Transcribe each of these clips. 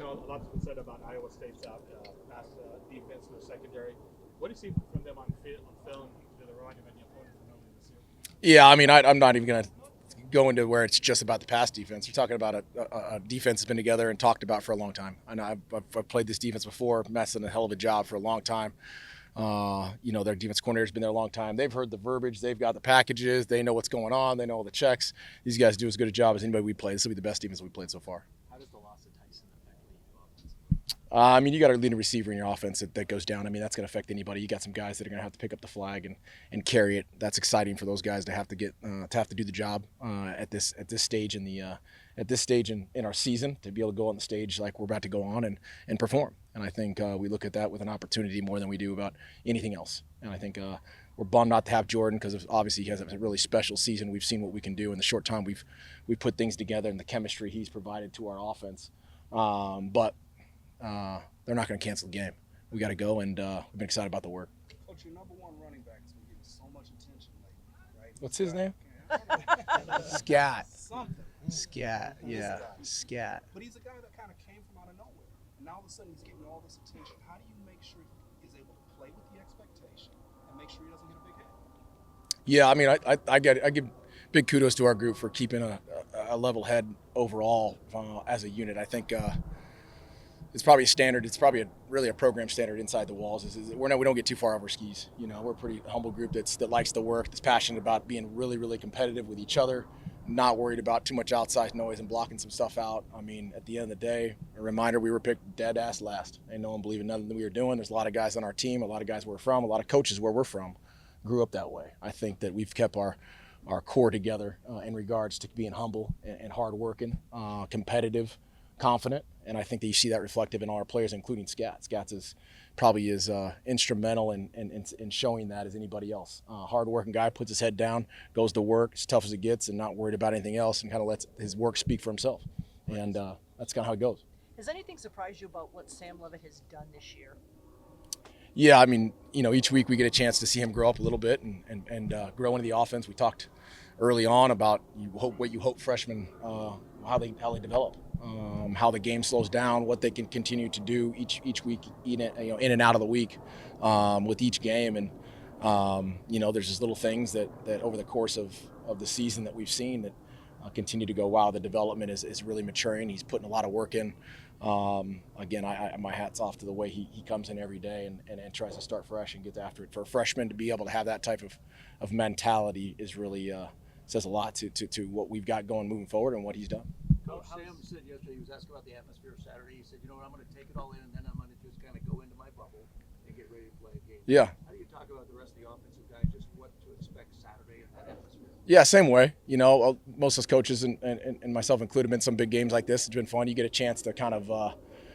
know, a lot's been said about Iowa State's pass defense in the secondary. What do you see from them on film? Do they remind you of any opponent from earlier this year? Yeah, I mean, I'm not even going to go into where it's just about the pass defense. You're talking about a defense that's been together and talked about for a long time. I know I've played this defense before. Matt's done a hell of a job for a long time. Their defense coordinator's been there a long time. They've heard the verbiage. They've got the packages. They know what's going on. They know all the checks. These guys do as good a job as anybody we played. This will be the best defense we've played so far. How does the loss of Tyson affect the offense? You got a leading receiver in your offense that goes down. I mean, that's going to affect anybody. You got some guys that are going to have to pick up the flag and carry it. That's exciting for those guys to have to do the job at this stage in our season, to be able to go on the stage like we're about to go on and perform. And I think we look at that with an opportunity more than we do about anything else. And I think we're bummed not to have Jordyn, because obviously he has a really special season. We've seen what we can do in the short time we've put things together and the chemistry he's provided to our offense. But they're not going to cancel the game. We got to go, and we've been excited about the work. Coach, your number one running back has been getting so much attention lately, right? What's his name? Scat. Something. Scat. Yeah. Scat. But he's a guy that kind of came from out of nowhere. And now all of a sudden he's getting all this attention. How do you make sure he is able to play with the expectation and make sure he doesn't get a big hit? Yeah, I mean, I give big kudos to our group for keeping a level head overall as a unit. I think it's probably a standard. It's probably really a program standard inside the walls. We don't get too far over skis. You know, we're a pretty humble group that likes the work, that's passionate about being really, really competitive with each other, not worried about too much outside noise and blocking some stuff out. I mean, at the end of the day, a reminder, we were picked dead ass last. Ain't no one believing nothing that we were doing. There's a lot of guys on our team, a lot of guys where we're from, a lot of coaches where we're from grew up that way. I think that we've kept our core together in regards to being humble and hardworking, competitive, confident, and I think that you see that reflective in all our players, including Scat. Scat is probably as instrumental in showing that as anybody else. Hardworking guy, puts his head down, goes to work, as tough as it gets, and not worried about anything else, and kind of lets his work speak for himself. And that's kind of how it goes. Has anything surprised you about what Sam Levitt has done this year? Yeah, I mean, each week we get a chance to see him grow up a little bit and grow into the offense. We talked early on about what you hope freshmen, how they develop, how the game slows down, what they can continue to do each week, in and out of the week with each game. And there's just little things that over the course of the season that we've seen that continue to go, wow, the development is really maturing. He's putting a lot of work in. Again, my hat's off to the way he comes in every day and tries to start fresh and gets after it. For a freshman to be able to have that type of mentality is really says a lot to what we've got going moving forward and what he's done. Coach Sam said yesterday, he was asking about the atmosphere of Saturday. He said, I'm going to take it all in, and then I'm going to just kind of go into my bubble and get ready to play a game. Yeah. How do you talk about the rest of the offensive guys, just what to expect Saturday in that atmosphere? Yeah, same way. Most of us coaches and myself included have been some big games like this. It's been fun. You get a chance to kind of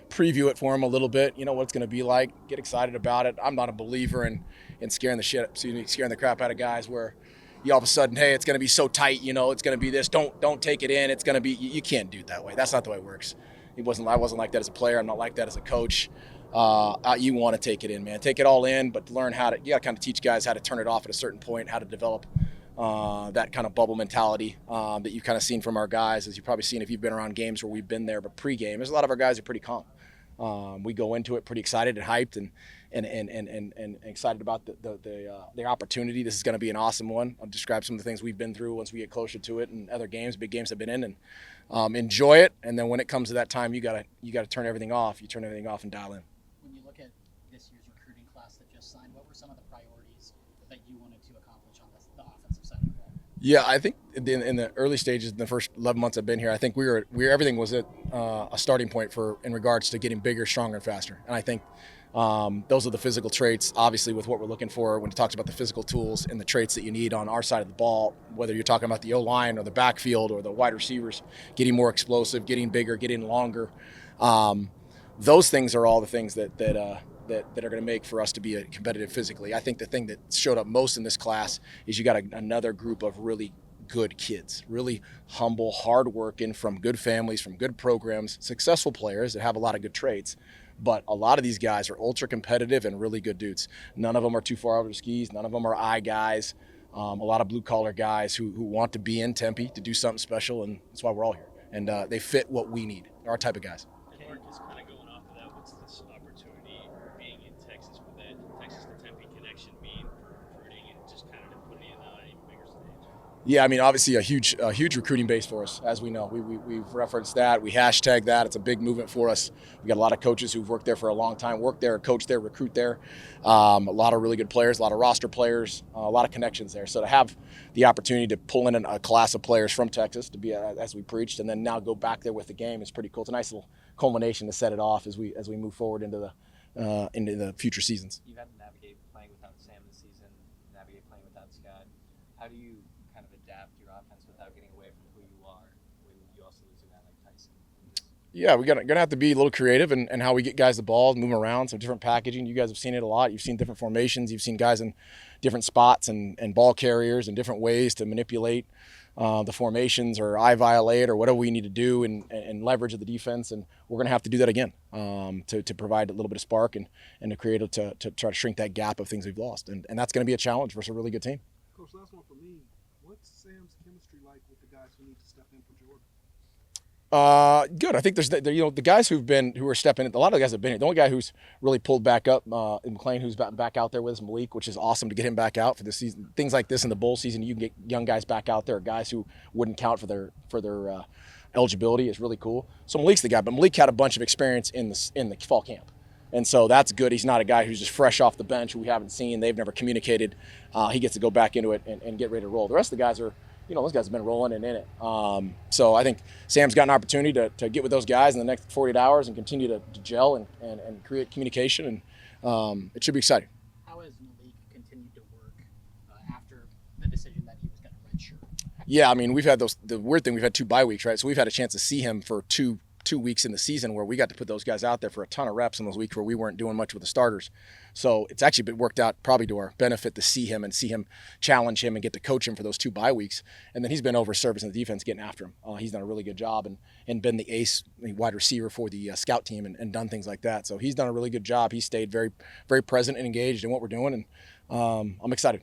preview it for them a little bit. You know what it's going to be like. Get excited about it. I'm not a believer in scaring the crap out of guys where you all of a sudden, hey, it's going to be so tight. It's going to be this. Don't take it in. It's going to be. You can't do it that way. That's not the way it works. I wasn't like that as a player. I'm not like that as a coach. You want to take it in, man. Take it all in, but learn how to. You got to kind of teach guys how to turn it off at a certain point, how to develop that kind of bubble mentality that you've kind of seen from our guys, as you've probably seen if you've been around games where we've been there. But pregame, there's a lot of our guys are pretty calm. We go into it pretty excited and hyped and excited about the opportunity. This is going to be an awesome one. I'll describe some of the things we've been through once we get closer to it, and other games, big games I've been in, and enjoy it. And then when it comes to that time, you got to turn everything off. You turn everything off and dial in. When you look at this year's recruiting class that just signed, what were some of the priorities that you wanted to accomplish on the offensive side of the ball? Yeah, I think in the early stages, in the first 11 months I've been here, I think we were everything was at a starting point in regards to getting bigger, stronger, and faster. And I think those are the physical traits, obviously, with what we're looking for when it talks about the physical tools and the traits that you need on our side of the ball, whether you're talking about the O-line or the backfield or the wide receivers, getting more explosive, getting bigger, getting longer. Those things are all the things that are going to make for us to be competitive physically. I think the thing that showed up most in this class is you got another group of really good kids, really humble, hardworking, from good families, from good programs, successful players that have a lot of good traits. But a lot of these guys are ultra competitive and really good dudes. None of them are too far over the skis. None of them are I guys. A lot of blue collar guys who want to be in Tempe to do something special, and that's why we're all here. And they fit what we need. They're our type of guys. Marcus kind of this opportunity being in Texas? Would that Texas to Tempe connection mean for recruiting and just kind of putting it on an even bigger stage? Yeah, I mean, obviously a huge recruiting base for us, as we know. We've referenced that. We hashtag that. It's a big movement for us. We got a lot of coaches who've worked there for a long time, worked there, coached there, recruit there. A lot of really good players, a lot of roster players, a lot of connections there. So to have the opportunity to pull in a class of players from Texas to be, as we preached, and then now go back there with the game is pretty cool. It's a nice little culmination to set it off as we move forward into the future seasons. You've had to navigate playing without Sam this season, navigate playing without Scott. How do you kind of adapt your offense without getting away from who you are when you also lose a guy like Tyson? Yeah, we're gonna have to be a little creative in how we get guys the ball, move them around, some different packaging. You guys have seen it a lot. You've seen different formations. You've seen guys in different spots and ball carriers and different ways to manipulate the formations or eye violate or whatever we need to do and leverage the defense. And we're gonna have to do that again to provide a little bit of spark and to create to try to shrink that gap of things we've lost. And that's gonna be a challenge versus a really good team. Coach, last one for me. What's Sam's chemistry like with the guys who need to step in for Jordyn? Good. I think there's the guys who are stepping in. A lot of the guys have been here. The only guy who's really pulled back up, McLean, who's back out there with us, Malik, which is awesome to get him back out for the season. Things like this in the bowl season, you can get young guys back out there, guys who wouldn't count for their eligibility is really cool. So Malik's the guy, but Malik had a bunch of experience in the fall camp. And so that's good. He's not a guy who's just fresh off the bench who we haven't seen. They've never communicated. He gets to go back into it and get ready to roll. The rest of the guys are, those guys have been rolling and in it. So I think Sam's got an opportunity to get with those guys in the next 48 hours and continue to gel and create communication. And it should be exciting. How has Malik continued to work after the decision that he was going to redshirt? Yeah, I mean, we've had the weird thing, we've had 2 bye weeks, right? So we've had a chance to see him for two weeks in the season where we got to put those guys out there for a ton of reps in those weeks where we weren't doing much with the starters. So it's actually been worked out probably to our benefit to see him challenge him and get to coach him for those 2 bye weeks. And then he's been over servicing the defense, getting after him. He's done a really good job and been the ace wide receiver for the scout team and done things like that. So he's done a really good job. He stayed very, very present and engaged in what we're doing. And I'm excited.